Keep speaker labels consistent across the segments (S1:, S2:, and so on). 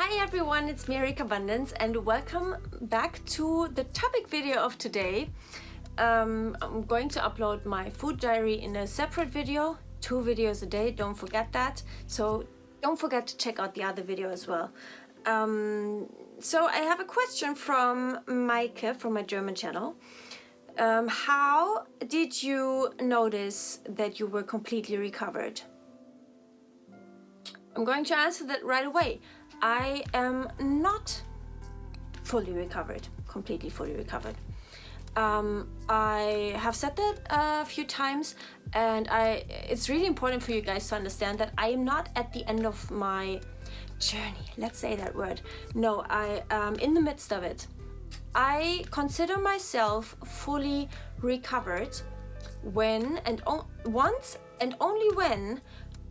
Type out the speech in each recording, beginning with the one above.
S1: Hi everyone, it's me, Carbundance, and welcome back to the topic video of today. I'm going to upload my food diary in a separate video, 2 videos a day, don't forget that. So don't forget to check out the other video as well. So I have a question from Maike from my German channel. How did you notice that you were completely recovered? I'm going to answer that right away. I am not fully recovered, completely fully recovered. I have said that a few times, and it's really important for you guys to understand that I am not at the end of my journey, let's say that word. No, I am in the midst of it. I consider myself fully recovered when and once and only when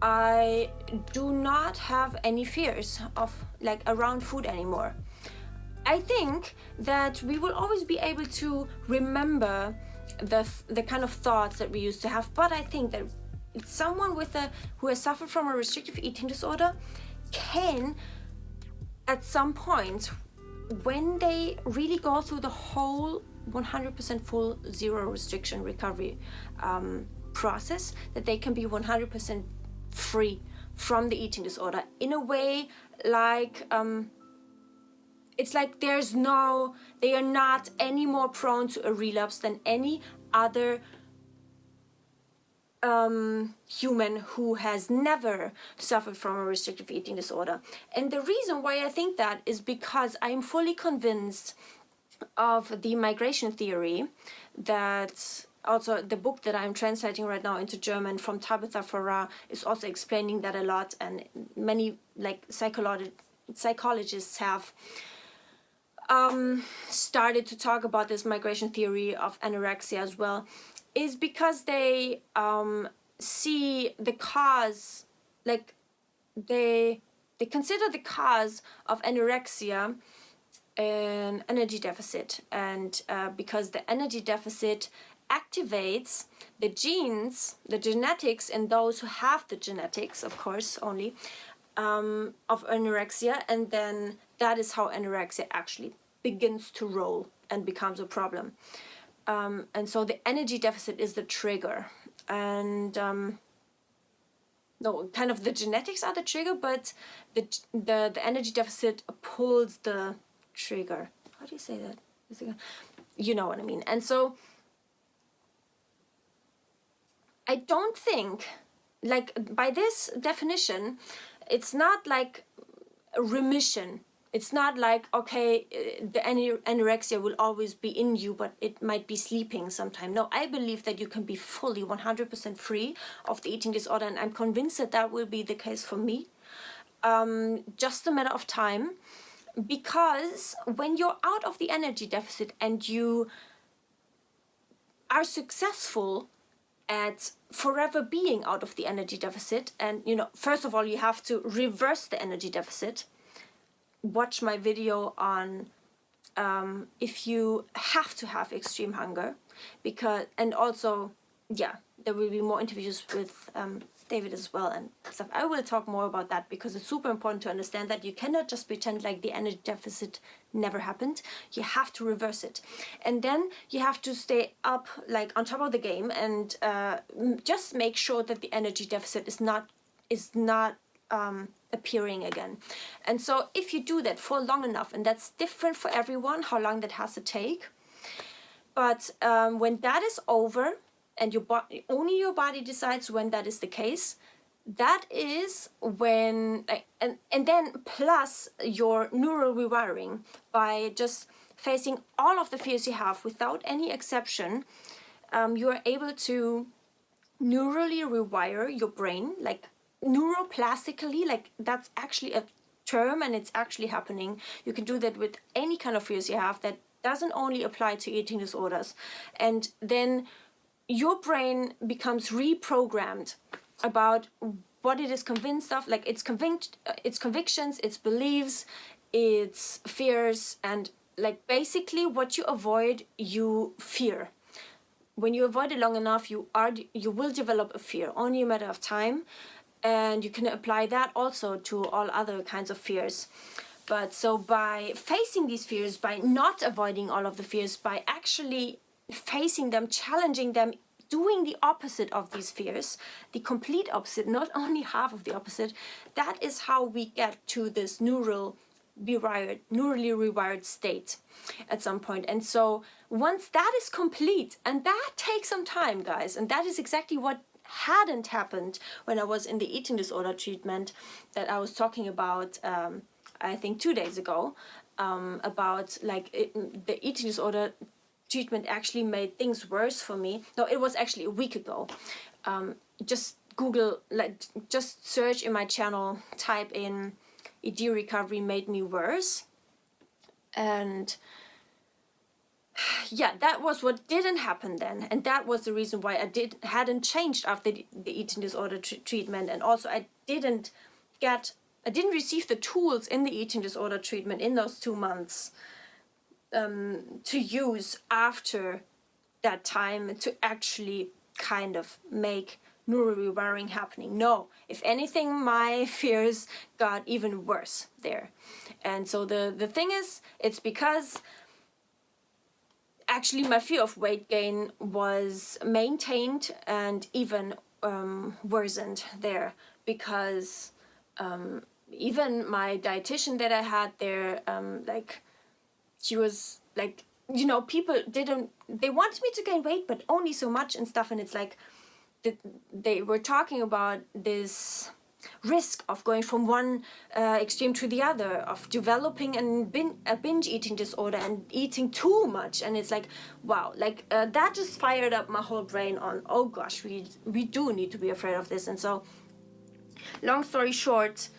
S1: I do not have any fears of around food anymore. I think that we will always be able to remember the kind of thoughts that we used to have, but I think that someone who has suffered from a restrictive eating disorder can, at some point, when they really go through the whole 100% full zero restriction recovery process, that they can be 100% free from the eating disorder in a way like it's like they are not any more prone to a relapse than any other human who has never suffered from a restrictive eating disorder. And the reason why I think that is because I'm fully convinced of the migration theory that also the book that I'm translating right now into German from Tabitha Farah is also explaining that a lot, and many psychologists have started to talk about this migration theory of anorexia as well, is because they see the cause, they consider the cause of anorexia an energy deficit, and because the energy deficit activates the genes, the genetics in those who have the genetics, of course, only of anorexia, and then that is how anorexia actually begins to roll and becomes a problem. And so the energy deficit is the trigger, and no, kind of the genetics are the trigger, but the energy deficit pulls the trigger. How do you say that? You know what I mean. And so I don't think, by this definition, it's not like a remission. It's not like, okay, the anorexia will always be in you, but it might be sleeping sometime. No, I believe that you can be fully 100% free of the eating disorder, and I'm convinced that that will be the case for me. Just a matter of time, because when you're out of the energy deficit and you are successful at forever being out of the energy deficit, and first of all you have to reverse the energy deficit. Watch my video on if you have to have extreme hunger, and also there will be more interviews with David as well and stuff. I will talk more about that because it's super important to understand that you cannot just pretend like the energy deficit never happened. You have to reverse it, and then you have to stay up on top of the game and just make sure that the energy deficit is not appearing again. And so if you do that for long enough, and that's different for everyone how long that has to take, but when that is over and only your body decides when that is the case, that is when and then plus your neural rewiring, by just facing all of the fears you have without any exception, you are able to neurally rewire your brain, neuroplastically, that's actually a term and it's actually happening. You can do that with any kind of fears you have. That doesn't only apply to eating disorders. And then your brain becomes reprogrammed about what it is convinced of, its convictions, its beliefs, its fears, and basically what you avoid, you fear. When you avoid it long enough, you will develop a fear, only a matter of time. And you can apply that also to all other kinds of fears. But so by facing these fears, by not avoiding all of the fears, by actually facing them, challenging them, doing the opposite of these fears, the complete opposite, not only half of the opposite, that is how we get to this neurally rewired state at some point. And so once that is complete, and that takes some time, guys, and that is exactly what hadn't happened when I was in the eating disorder treatment that I was talking about, I think 2 days ago, about like the eating disorder treatment actually made things worse for me. No, it was actually a week ago. Just Google, like, just search in my channel, type in ED recovery made me worse. And yeah, that was what didn't happen then. And that was the reason why I hadn't changed after the eating disorder treatment. And also I didn't receive the tools in the eating disorder treatment in those 2 months to use after that time to actually kind of make neural rewiring happening. No, if anything, my fears got even worse there. And so the thing is, it's because actually my fear of weight gain was maintained and even worsened there, because even my dietitian that I had there, like, she was like, you know, people they wanted me to gain weight, but only so much and stuff. And it's like, they were talking about this risk of going from one extreme to the other, of developing a binge eating disorder and eating too much. And it's like, wow, like that just fired up my whole brain on, oh gosh, we do need to be afraid of this. And so, long story short,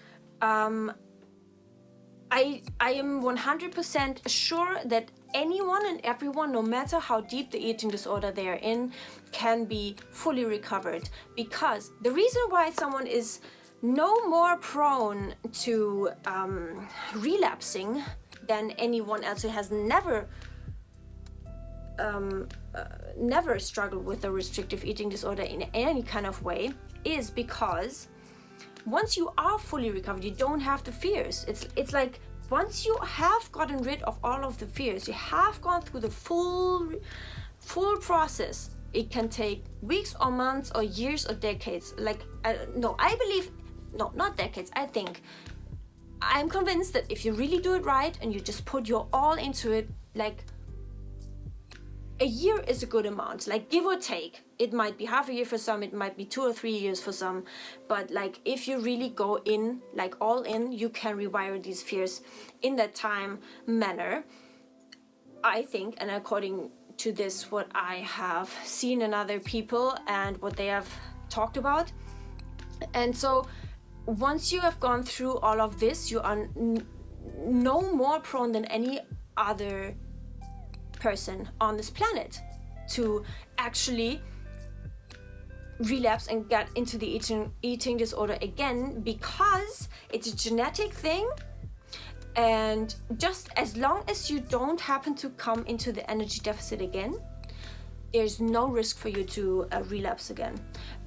S1: I am 100% sure that anyone and everyone, no matter how deep the eating disorder they are in, can be fully recovered. Because the reason why someone is no more prone to relapsing than anyone else who has never struggled with a restrictive eating disorder in any kind of way is because once you are fully recovered, you don't have the fears. It's like once you have gotten rid of all of the fears, you have gone through the full process. It can take weeks or months or years or decades. Like, not decades. I'm convinced that if you really do it right and you just put your all into it, like, a year is a good amount, like, give or take. It might be half a year for some, it might be 2 or 3 years for some, but like, if you really go in, like all in, you can rewire these fears in that time manner, I think. And according to this, what I have seen in other people and what they have talked about. And so once you have gone through all of this, you are no more prone than any other person on this planet to actually relapse and get into the eating disorder again, because it's a genetic thing. And just as long as you don't happen to come into the energy deficit again, there's no risk for you to relapse again.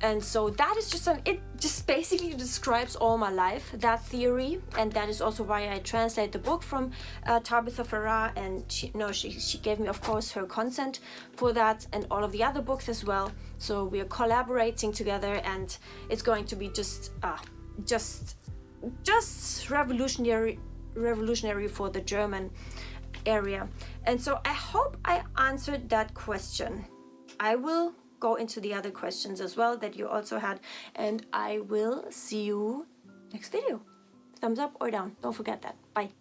S1: And so that is it just basically describes all my life, that theory. And that is also why I translate the book from Tabitha Farah, and she gave me, of course, her consent for that, and all of the other books as well. So we are collaborating together, and it's going to be just revolutionary for the German area. And so I hope I answered that question. I will go into the other questions as well that you also had, and I will see you next video. Thumbs up or down, don't forget that. Bye.